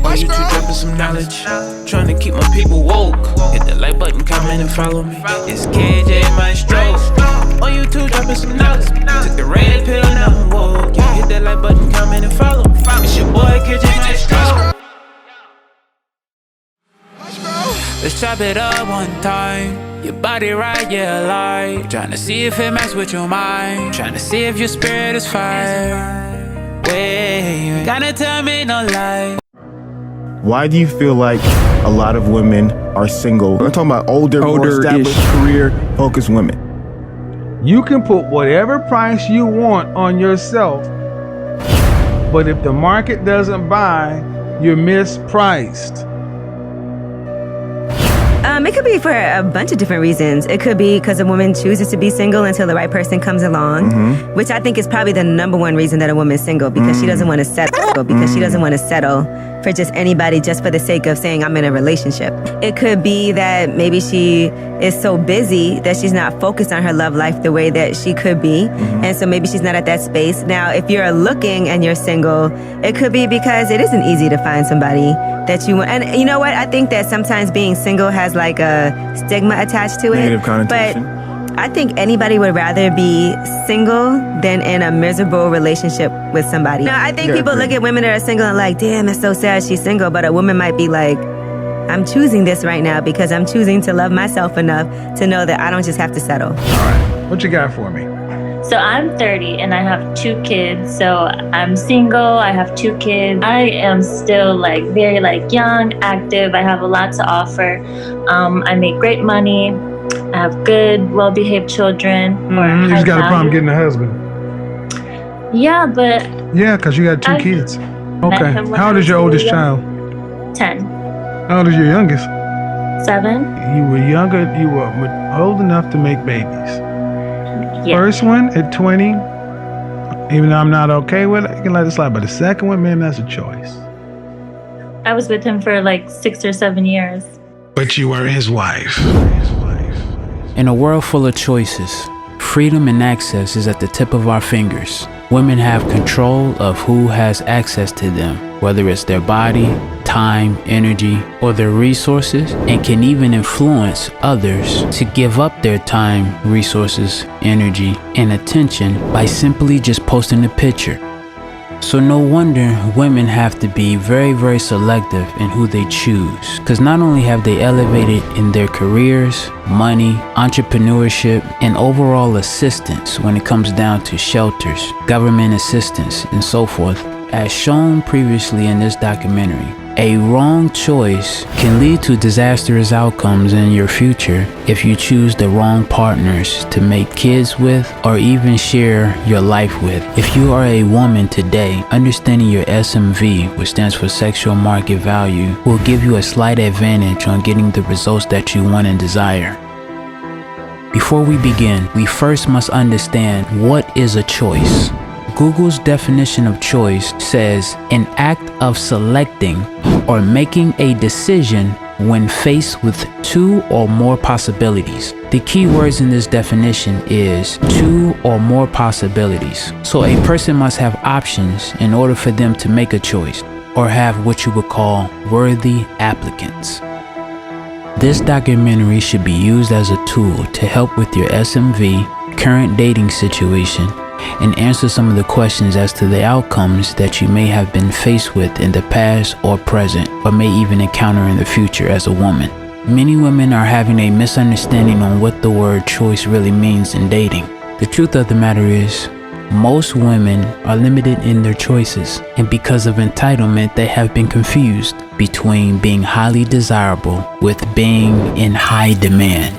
On YouTube dropping some knowledge, trying to keep my people woke. Hit the like button, comment and follow me. It's KJ Maestro. On YouTube dropping some knowledge. Took the red pill, now I'm woke. Yeah, hit that like button, comment and follow me. It's your boy KJ Maestro. Let's chop it up one time. Your body right, yeah, alive. Trying to see if it matches with your mind. Trying to see if your spirit is fire. Wait, gotta tell me no lie. Why do you feel like a lot of women are single? I'm talking about older more established, career-focused women. You can put whatever price you want on yourself, but if the market doesn't buy, you're mispriced. It could be for a bunch of different reasons. It could be because a woman chooses to be single until the right person comes along, which I think is probably the #1 reason that a woman's single, because she doesn't want to settle, she doesn't want to settle for just anybody just for the sake of saying I'm in a relationship. It could be that maybe she is so busy that she's not focused on her love life the way that she could be, and so maybe she's not at that space. Now, if you're looking and you're single, it could be because it isn't easy to find somebody that you want. And you know what? I think that sometimes being single has like a stigma attached to it. Negative connotation. But I think anybody would rather be single than in a miserable relationship with somebody. Now, I think people look at women that are single and like, damn, it's so sad she's single. But a woman might be like, I'm choosing this right now because I'm choosing to love myself enough to know that I don't just have to settle. All right, what you got for me? So I'm 30 and I have 2 kids. So I'm single, I have 2 kids. I am still like very like young, active. I have a lot to offer. I make great money. I have good, well-behaved children. You just got a problem getting a husband. Yeah, but... Yeah, because you got 2 kids. Okay. How old is your oldest child? 10. How old is your youngest? 7. You were younger, you were old enough to make babies. Yeah. First one at 20, even though I'm not okay with it, you can let it slide. But the second one, man, that's a choice. I was with him for like 6 or 7 years. But you were his wife. In a world full of choices, freedom and access is at the tip of our fingers. Women have control of who has access to them, whether it's their body, time, energy, or their resources, and can even influence others to give up their time, resources, energy, and attention by simply just posting a picture. So no wonder women have to be very, very selective in who they choose, because not only have they elevated in their careers, money, entrepreneurship, and overall assistance when it comes down to shelters, government assistance, and so forth. As shown previously in this documentary, a wrong choice can lead to disastrous outcomes in your future if you choose the wrong partners to make kids with or even share your life with. If you are a woman today, understanding your SMV, which stands for sexual market value, will give you a slight advantage on getting the results that you want and desire. Before we begin, we first must understand what is a choice. Google's definition of choice says an act of selecting or making a decision when faced with 2 or more possibilities. The key words in this definition is 2 or more possibilities. So a person must have options in order for them to make a choice, or have what you would call worthy applicants. This documentary should be used as a tool to help with your SMV, current dating situation, and answer some of the questions as to the outcomes that you may have been faced with in the past or present, or may even encounter in the future as a woman. Many women are having a misunderstanding on what the word choice really means in dating. The truth of the matter is, most women are limited in their choices, and because of entitlement, they have been confused between being highly desirable with being in high demand.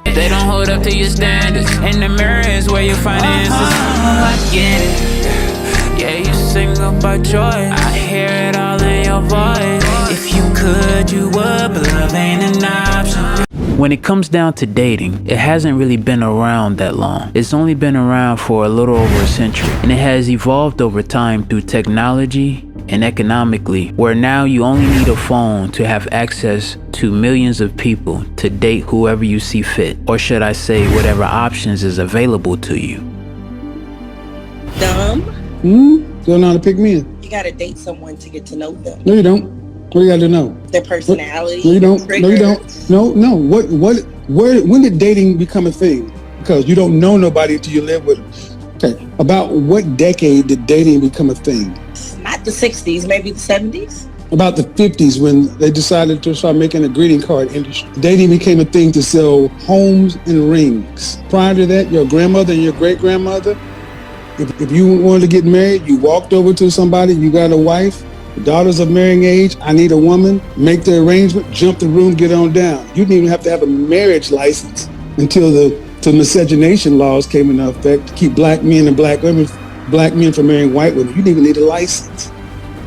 They don't hold up to your standards. In the mirror is where you find answers. I get it. Yeah, you single by choice. I hear it all in your voice. If you could, you would, but love ain't an option. When it comes down to dating, it hasn't really been around that long. It's only been around for a little over a century, and it has evolved over time through technology and economically, where now you only need a phone to have access to millions of people to date whoever you see fit, or should I say whatever options is available to you. Dom? Going on to pick me up? You got to date someone to get to know them. No, you don't. What do you got to know? Their personality. No, you don't. No, you don't. No. When did dating become a thing? Because you don't know nobody until you live with them. Okay. About what decade did dating become a thing? Not the 60s, maybe the 70s. About the 50s, when they decided to start making a greeting card industry. Dating became a thing to sell homes and rings. Prior to that, your grandmother and your great-grandmother, if you wanted to get married, you walked over to somebody, you got a wife, the daughters of marrying age, I need a woman, make the arrangement, jump the room, get on down. You didn't even have to have a marriage license until the miscegenation laws came into effect to keep black men and black women, black men from marrying white women. You didn't even need a license.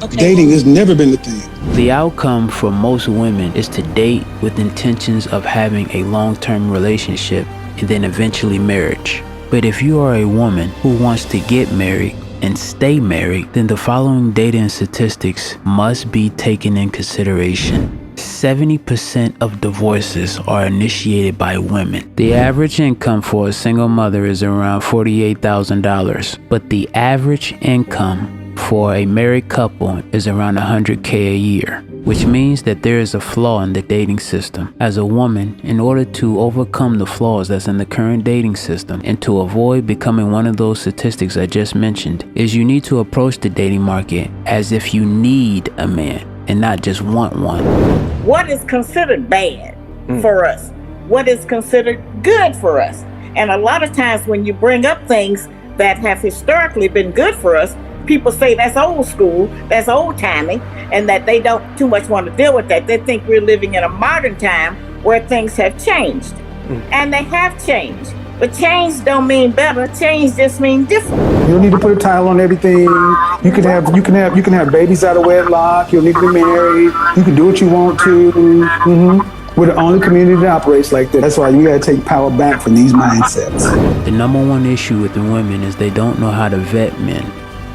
Okay. Dating has never been the thing. The outcome for most women is to date with intentions of having a long-term relationship and then eventually marriage. But if you are a woman who wants to get married and stay married, then the following data and statistics must be taken in consideration. 70% of divorces are initiated by women. The average income for a single mother is around $48,000, but the average income for a married couple is around $100K a year, which means that there is a flaw in the dating system. As a woman, in order to overcome the flaws that's in the current dating system and to avoid becoming one of those statistics I just mentioned, is you need to approach the dating market as if you need a man and not just want one. What is considered bad for us? What is considered good for us? And a lot of times when you bring up things that have historically been good for us, people say that's old school, that's old timey, and that they don't too much want to deal with that. They think we're living in a modern time where things have changed. And they have changed. But change don't mean better, change just means different. You don't need to put a title on everything. You can have babies out of wedlock. You don't need to be married. You can do what you want to. We're the only community that operates like that. That's why you gotta take power back from these mindsets. The number one issue with the women is they don't know how to vet men.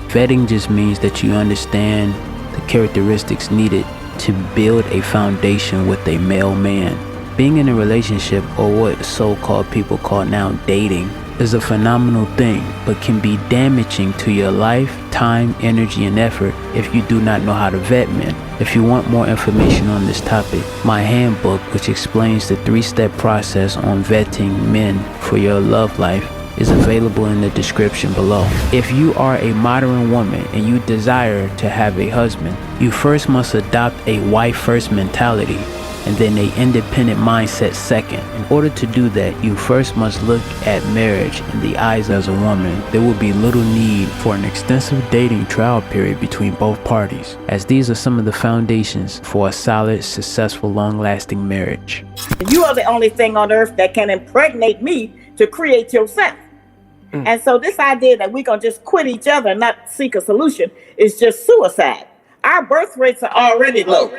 Vetting just means that you understand the characteristics needed to build a foundation with a male man. Being in a relationship, or what so-called people call now dating, is a phenomenal thing, but can be damaging to your life, time, energy, and effort if you do not know how to vet men. If you want more information on this topic, my handbook, which explains the 3-step process on vetting men for your love life, is available in the description below. If you are a modern woman and you desire to have a husband, you first must adopt a wife-first mentality and then an independent mindset second. In order to do that, you first must look at marriage in the eyes as a woman. There will be little need for an extensive dating trial period between both parties, as these are some of the foundations for a solid, successful, long-lasting marriage. You are the only thing on earth that can impregnate me to create yourself. And so this idea that we're gonna just quit each other and not seek a solution is just suicide. Our birth rates are already low.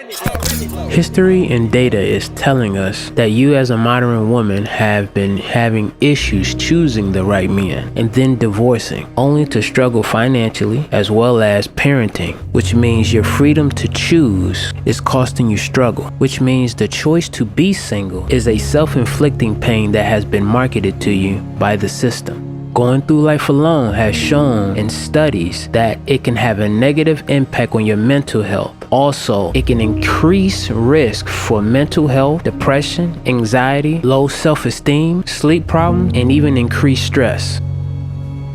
History and data is telling us that you as a modern woman have been having issues choosing the right man and then divorcing, only to struggle financially as well as parenting, which means your freedom to choose is costing you struggle, which means the choice to be single is a self-inflicting pain that has been marketed to you by the system. Going through life alone has shown in studies that it can have a negative impact on your mental health. Also, it can increase risk for mental health, depression, anxiety, low self-esteem, sleep problems, and even increased stress.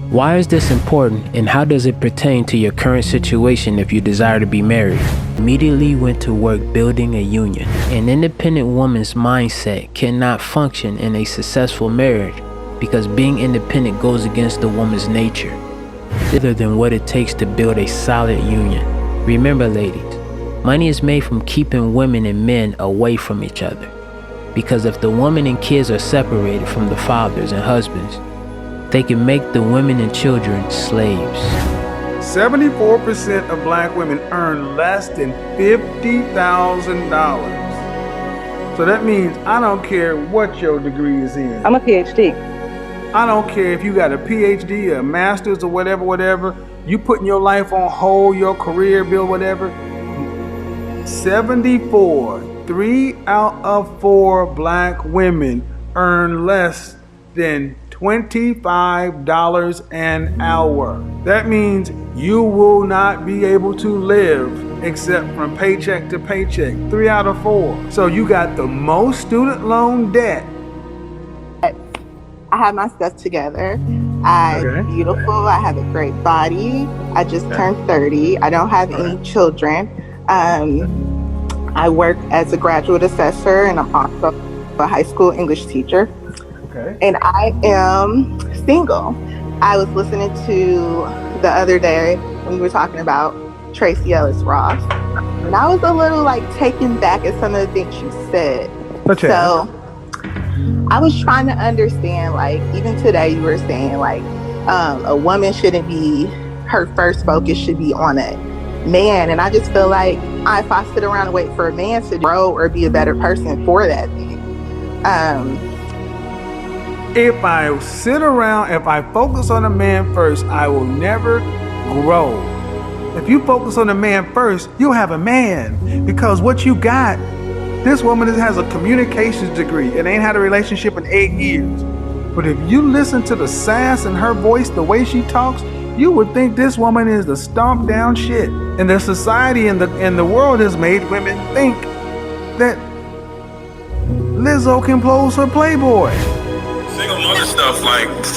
Why is this important, and how does it pertain to your current situation if you desire to be married? Immediately went to work building a union. An independent woman's mindset cannot function in a successful marriage, because being independent goes against the woman's nature, other than what it takes to build a solid union. Remember, ladies, money is made from keeping women and men away from each other, because if the woman and kids are separated from the fathers and husbands, they can make the women and children slaves. 74% of black women earn less than $50,000. So that means I don't care what your degree is in. I'm a PhD. I don't care if you got a PhD, a master's, or whatever. You putting your life on hold, your career, build whatever. 3 out of 4 black women earn less than $25 an hour. That means you will not be able to live except from paycheck to paycheck, 3 out of 4. So you got the most student loan debt. I have my stuff together. I'm beautiful. I have a great body. I just turned 30. I don't have any children. I work as a graduate assessor, and I'm also a high school English teacher. And I am single. I was listening to the other day when we were talking about Tracy Ellis Ross, and I was a little taken back at some of the things she said. So I was trying to understand, even today you were saying a woman shouldn't be, her first focus should be on a man. And I just feel like if I sit around and wait for a man to grow or be a better person for that thing. If I sit around, if I focus on a man first, I will never grow. If you focus on a man first, you'll have a man. Because what you got, this woman has a communications degree and ain't had a relationship in 8 years. But if you listen to the sass in her voice, the way she talks, you would think this woman is the stomped down shit. And the society and the world has made women think that Lizzo can pose for Playboy. Single mother stuff,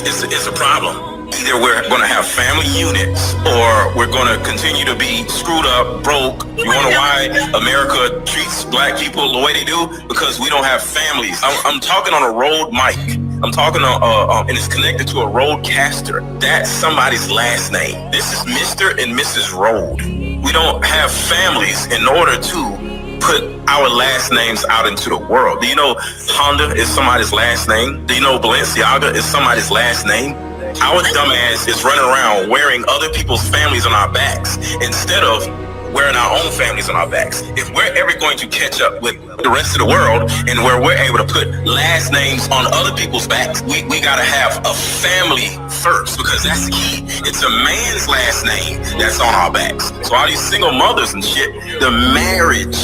it's a problem. Either we're going to have family units or we're going to continue to be screwed up, broke. You wonder why America treats black people the way they do? Because we don't have families. I'm talking on a Rode mic. I'm talking on, and it's connected to a roadcaster. That's somebody's last name. This is Mr. and Mrs. Rode. We don't have families in order to put our last names out into the world. Do you know Honda is somebody's last name? Do you know Balenciaga is somebody's last name? Our dumbass is running around wearing other people's families on our backs instead of wearing our own families on our backs. If we're ever going to catch up with the rest of the world and where we're able to put last names on other people's backs, we gotta have a family first, because that's the key. It's a man's last name that's on our backs. So all these single mothers and shit, the married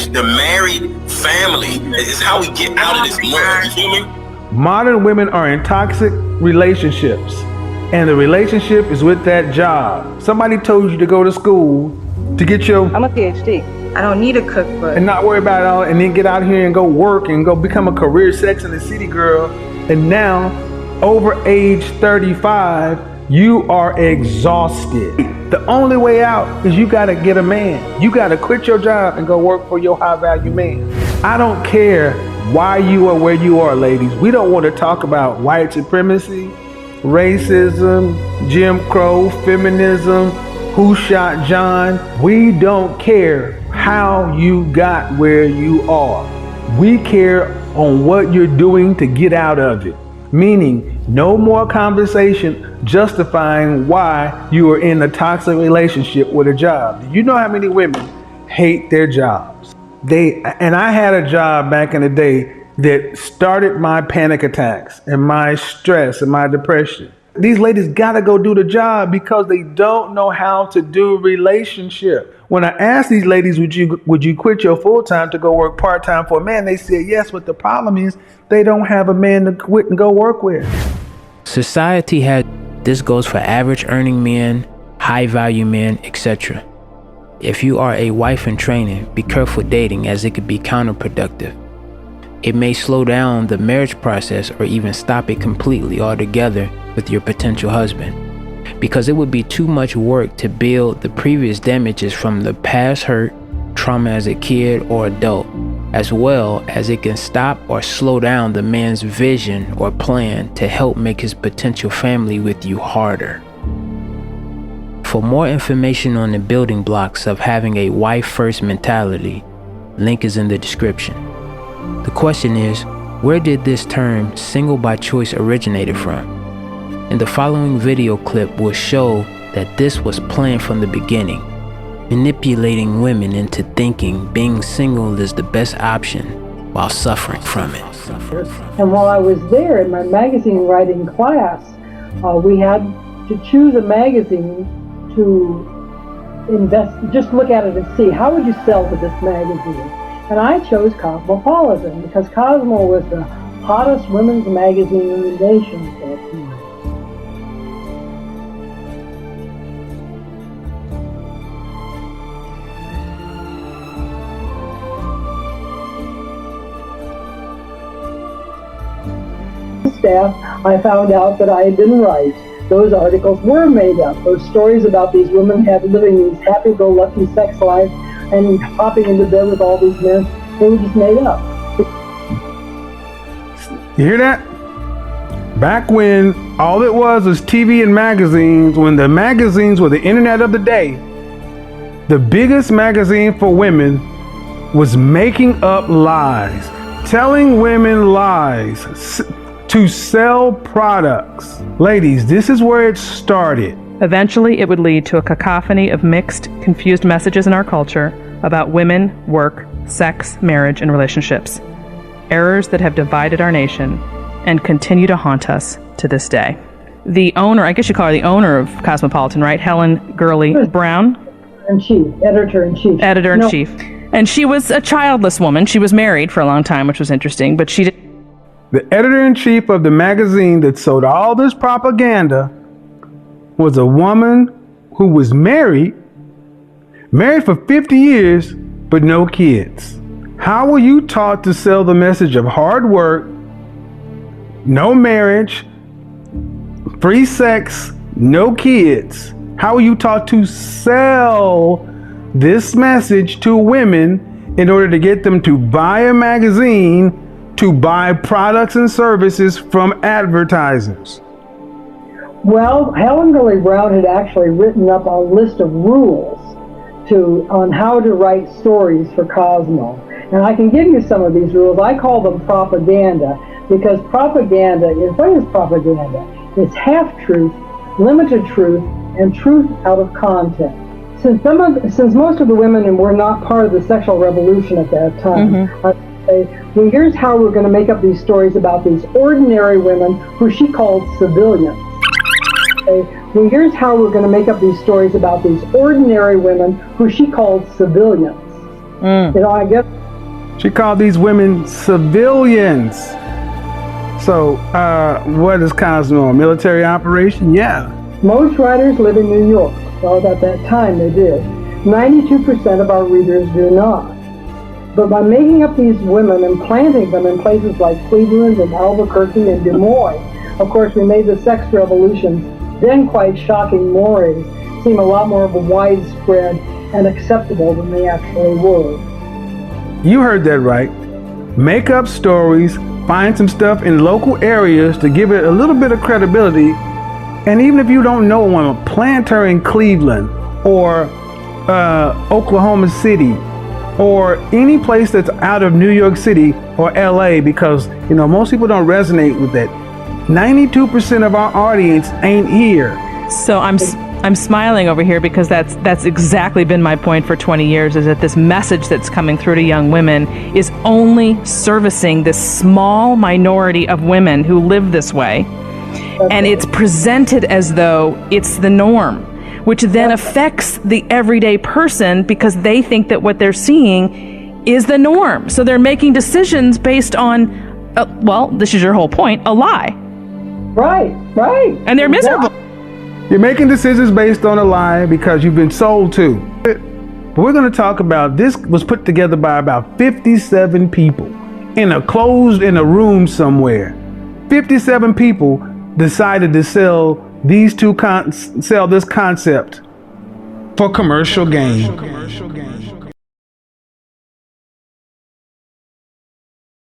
family is how we get out of this mud. You feel me? Modern women are in toxic relationships, and the relationship is with that job. Somebody told you to go to school to get your... I'm a PhD. I don't need a cookbook. And not worry about it all, and then get out here and go work and go become a career Sex and the City girl. And now, over age 35, you are exhausted. The only way out is you gotta get a man. You gotta quit your job and go work for your high value man. I don't care why you are where you are, ladies. We don't want to talk about white supremacy, racism, Jim Crow, feminism, who shot John. We don't care how you got where you are. We care on what you're doing to get out of it. Meaning, no more conversation justifying why you are in a toxic relationship with a job. Do you know how many women hate their jobs? And I had a job back in the day that started my panic attacks and my stress and my depression. These ladies gotta go do the job because they don't know how to do relationship. When I asked these ladies, would you quit your full-time to go work part-time for a man? They said yes, but the problem is they don't have a man to quit and go work with. Society this goes for average earning men, high value men, etc. If you are a wife in training, be careful dating, as it could be counterproductive. It may slow down the marriage process or even stop it completely altogether with your potential husband, because it would be too much work to build the previous damages from the past hurt, trauma as a kid or adult, as well as it can stop or slow down the man's vision or plan to help make his potential family with you harder. For more information on the building blocks of having a wife-first mentality, link is in the description. The question is, where did this term single by choice originated from? And the following video clip will show that this was planned from the beginning, manipulating women into thinking being single is the best option while suffering from it. And while I was there in my magazine writing class, we had to choose a magazine to just look at it and see, how would you sell to this magazine? And I chose Cosmopolitan because Cosmo was the hottest women's magazine in the nation at that time. staff, I found out that I had been right. Those articles were made up. Those stories about these women living these happy-go-lucky sex lives and hopping into bed with all these men, they were just made up. You hear that? Back when all it was TV and magazines, when the magazines were the internet of the day, the biggest magazine for women was making up lies, telling women lies to sell products. Ladies, this is where it started. Eventually, it would lead to a cacophony of mixed, confused messages in our culture about women, work, sex, marriage, and relationships. Errors that have divided our nation and continue to haunt us to this day. The owner, I guess you call her the owner of Cosmopolitan, right? Helen Gurley Brown? Editor-in-chief. Editor-in-chief. And she was a childless woman. She was married for a long time, which was interesting, but she did. The editor-in-chief of the magazine that sold all this propaganda was a woman who was married for 50 years, but no kids. How were you taught to sell the message of hard work, no marriage, free sex, no kids? How are you taught to sell this message to women in order to get them to buy a magazine, to buy products and services from advertisers? Well, Helen Gurley Brown had actually written up a list of rules on how to write stories for Cosmo. And I can give you some of these rules. I call them propaganda because propaganda is, what is propaganda? It's half-truth, limited truth, and truth out of context. Since most of the women were not part of the sexual revolution at that time, well, here's how we're going to make up these stories about these ordinary women who she called civilians. Well, here's how we're going to make up these stories about these ordinary women who she called civilians. You know, I guess she called these women civilians. So, what is Cosmo? A military operation? Yeah. Most writers live in New York. Well, at that time they did. 92% of our readers do not. But by making up these women and planting them in places like Cleveland and Albuquerque and Des Moines, of course, we made the sex revolution's then quite shocking mores seem a lot more widespread and acceptable than they actually were. You heard that right. Make up stories, find some stuff in local areas to give it a little bit of credibility. And even if you don't know one, plant her in Cleveland or Oklahoma City or any place that's out of New York City or LA, because most people don't resonate with that. 92% of our audience ain't here. So I'm smiling over here because that's exactly been my point for 20 years, is that this message that's coming through to young women is only servicing this small minority of women who live this way. And it's presented as though it's the norm, which then affects the everyday person because they think that what they're seeing is the norm. So they're making decisions based on, well, this is your whole point, a lie. Right. And they're miserable. You're making decisions based on a lie because you've been sold to. But we're going to talk about, this was put together by about 57 people in a room somewhere. 57 people decided to sell this concept for commercial gain.